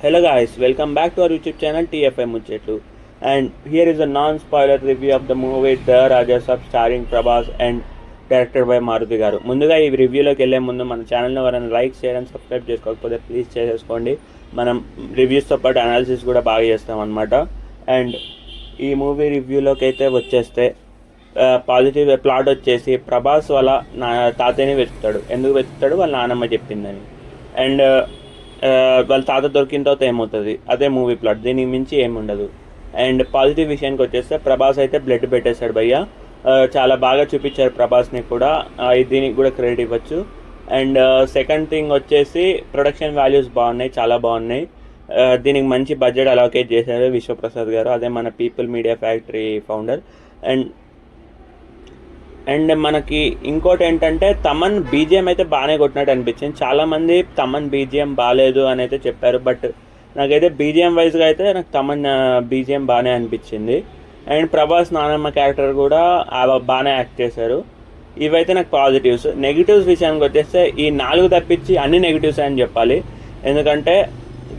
Hello guys, welcome back to our YouTube channel TFM Muchetlu. And here is a non-spoiler review of the movie The Rajasab starring Prabhas and directed by Maruti గారు. ముందుగా ఈ రివ్యూలోకి వెళ్ళే ముందు మన ఛానల్ని ఎవరైనా like share and subscribe చేసుకోకపోతే please చేసేసుకోండి. మనం రివ్యూస్తో పాటు అనాలిసిస్ కూడా బాగా చేస్తాం అనమాట. అండ్ ఈ మూవీ రివ్యూలోకి అయితే వచ్చేస్తే పాజిటివ్ ప్లాట్ వచ్చేసి ప్రభాస్ వాళ్ళ తాతయ్యని వెతుకుతాడు. ఎందుకు వెతుకుతాడు? వాళ్ళ నానమ్మ చెప్పిందని. అండ్ వాళ్ళ తాత దొరికిన తర్వాత ఏమవుతుంది, అదే మూవీ ప్లాట్. దీనికి మించి ఏముండదు. అండ్ పాజిటివ్ విషయానికి వచ్చేస్తే ప్రభాస్ అయితే బ్లడ్ పెట్టేశాడు భయ్య. చాలా బాగా చూపించారు ప్రభాస్ని కూడా, దీనికి కూడా క్రెడిట్ ఇవ్వచ్చు. అండ్ సెకండ్ థింగ్ వచ్చేసి ప్రొడక్షన్ వాల్యూస్ బాగున్నాయి, చాలా బాగున్నాయి. దీనికి మంచి బడ్జెట్ అలోకేట్ చేశారు విశ్వప్రసాద్ గారు, అదే మన people media factory founder. And మనకి ఇంకోటి ఏంటంటే తమన్ బీజిఎం అయితే బాగానే కొట్టినట్టు అనిపించింది. చాలామంది తమన్ బీజిఎం బాగాలేదు అని అయితే చెప్పారు, బట్ నాకైతే బీజిఎం వైజ్గా అయితే నాకు తమన్ బీజిఎం బాగానే అనిపించింది. అండ్ ప్రభాస్ నానమ్మ క్యారెక్టర్ కూడా బాగానే యాక్ట్ చేశారు. ఇవైతే నాకు పాజిటివ్స్. నెగిటివ్స్ విషయానికి వచ్చేస్తే ఈ 4 తప్పించి అన్ని నెగిటివ్స్ అని చెప్పాలి. ఎందుకంటే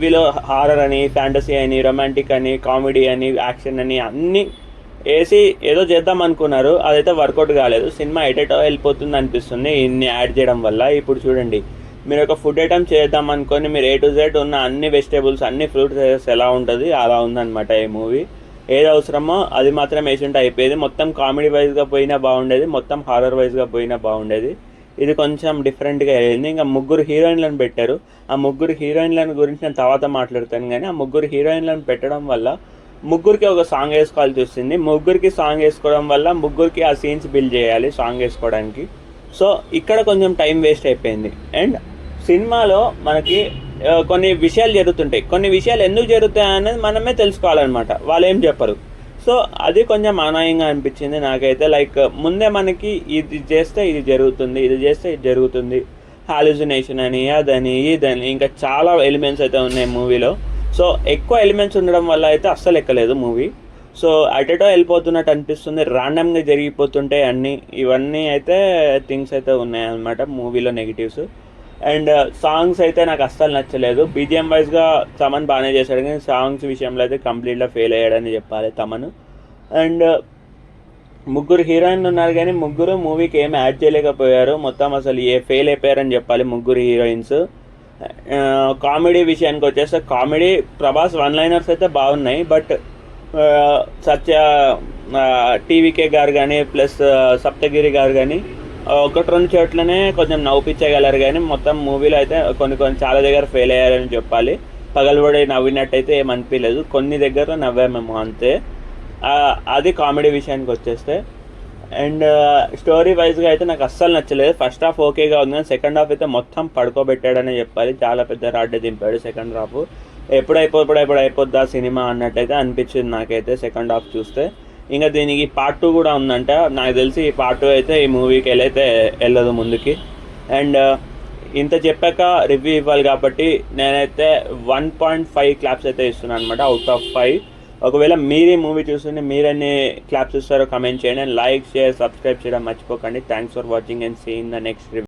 వీళ్ళు హారర్ అని, ఫ్యాంటసీ అని, రొమాంటిక్ అని, కామెడీ అని, యాక్షన్ అని అన్నీ వేసి ఏదో చేద్దాం అనుకున్నారు. అదైతే వర్కౌట్ కాలేదు. సినిమా ఎటెటో వెళ్ళిపోతుంది అనిపిస్తుంది ఇన్ని యాడ్ చేయడం వల్ల. ఇప్పుడు చూడండి, మీరు ఒక ఫుడ్ ఐటమ్ చేద్దాం అనుకొని మీరు A to Z ఉన్న అన్ని వెజిటేబుల్స్ అన్ని ఫ్రూట్స్ ఎలా ఉంటుంది అలా ఉందన్నమాట ఈ మూవీ. ఏది అవసరమో అది మాత్రం వేసుంటే అయిపోయేది. మొత్తం కామెడీ వైజ్గా పోయినా బాగుండేది, మొత్తం హారర్ వైజ్గా పోయినా బాగుండేది. ఇది కొంచెం డిఫరెంట్గా వెళ్ళింది. ఇంకా 3 హీరోయిన్లను పెట్టారు. ఆ 3 హీరోయిన్లను గురించి నేను తర్వాత మాట్లాడతాను. కానీ ఆ 3 హీరోయిన్లను పెట్టడం వల్ల 3కి ఒక సాంగ్ వేసుకోవాల్సి వస్తుంది. 3కి సాంగ్ వేసుకోవడం వల్ల 3కి ఆ సీన్స్ బిల్డ్ చేయాలి సాంగ్ వేసుకోవడానికి. సో ఇక్కడ కొంచెం టైం వేస్ట్ అయిపోయింది. అండ్ సినిమాలో మనకి కొన్ని విషయాలు జరుగుతుంటాయి. కొన్ని విషయాలు ఎందుకు జరుగుతాయి అనేది మనమే తెలుసుకోవాలన్నమాట, వాళ్ళు ఏం చెప్పరు. సో అది కొంచెం అనాయంగా అనిపించింది నాకైతే. లైక్ ముందే మనకి ఇది చేస్తే ఇది జరుగుతుంది, ఇది చేస్తే ఇది జరుగుతుంది, హాలుసినేషన్ అని, అదని ఇదని ఇంకా చాలా ఎలిమెంట్స్ అయితే ఉన్నాయి మూవీలో. సో ఎక్కువ ఎలిమెంట్స్ ఉండడం వల్ల అయితే అస్సలు ఎక్కలేదు మూవీ. సో అటెటో వెళ్ళిపోతున్నట్టు అనిపిస్తుంది, ర్యాండమ్గా జరిగిపోతుంటాయి అన్నీ. ఇవన్నీ అయితే థింగ్స్ అయితే ఉన్నాయన్నమాట మూవీలో నెగిటివ్స్. అండ్ సాంగ్స్ అయితే నాకు అస్సలు నచ్చలేదు. బీజిఎం వైజ్గా తమన్ బాగానే చేశాడు, కానీ సాంగ్స్ విషయంలో అయితే కంప్లీట్గా ఫెయిల్ అయ్యాడని చెప్పాలి తమన్. అండ్ 3 హీరోయిన్లు ఉన్నారు, కానీ 3 మూవీకి ఏం యాడ్ చేయలేకపోయారు. మొత్తం అసలు ఫెయిల్ అయిపోయారని చెప్పాలి 3 హీరోయిన్స్. కామెడీ విషయానికి వచ్చేస్తే కామెడీ ప్రభాస్ వన్ లైనర్స్ అయితే బాగున్నాయి, బట్ సత్య టీవీకే గారు కానీ ప్లస్ సప్తగిరి గారు కానీ 1-2 చోట్లనే కొంచెం నవ్వుపించగలరు, కానీ మొత్తం మూవీలో అయితే కొన్ని చాలా దగ్గర ఫెయిల్ అయ్యారని చెప్పాలి. పగలబడి నవ్వినట్టయితే ఏమనిపించలేదు, కొన్ని దగ్గర నవ్వామేమో అంతే. అది కామెడీ విషయానికి వచ్చేస్తే. అండ్ స్టోరీ వైజ్గా అయితే నాకు అస్సలు నచ్చలేదు. ఫస్ట్ హాఫ్ ఓకేగా ఉంది, కానీ సెకండ్ హాఫ్ అయితే మొత్తం పడుకోబెట్టాడనే చెప్పాలి. చాలా పెద్ద రాడ్డే దింపాడు సెకండ్ హాఫ్. ఎప్పుడు అయిపోద్దా సినిమా అన్నట్టయితే అనిపించింది నాకైతే సెకండ్ హాఫ్ చూస్తే. ఇంకా దీనికి పార్ట్ 2 కూడా ఉందంట. నాకు తెలిసి ఈ పార్ట్ 2 అయితే ఈ మూవీకి వెళ్ళదు ముందుకి. అండ్ ఇంత చెప్పాక రివ్యూ ఇవ్వాలి కాబట్టి నేనైతే 1.5 క్లాప్స్ అయితే ఇస్తున్నాను అనమాట, అవుట్ ఆఫ్ 5. ఒకవేళ మీరు ఈ మూవీ చూస్తుంటే మీరన్నీ క్లాప్స్ ఇస్తారో కమెంట్ చేయండి. అండ్ లైక్ షేర్ సబ్స్క్రైబ్ చేయడం మర్చిపోకండి. Thanks for watching and see in the next review.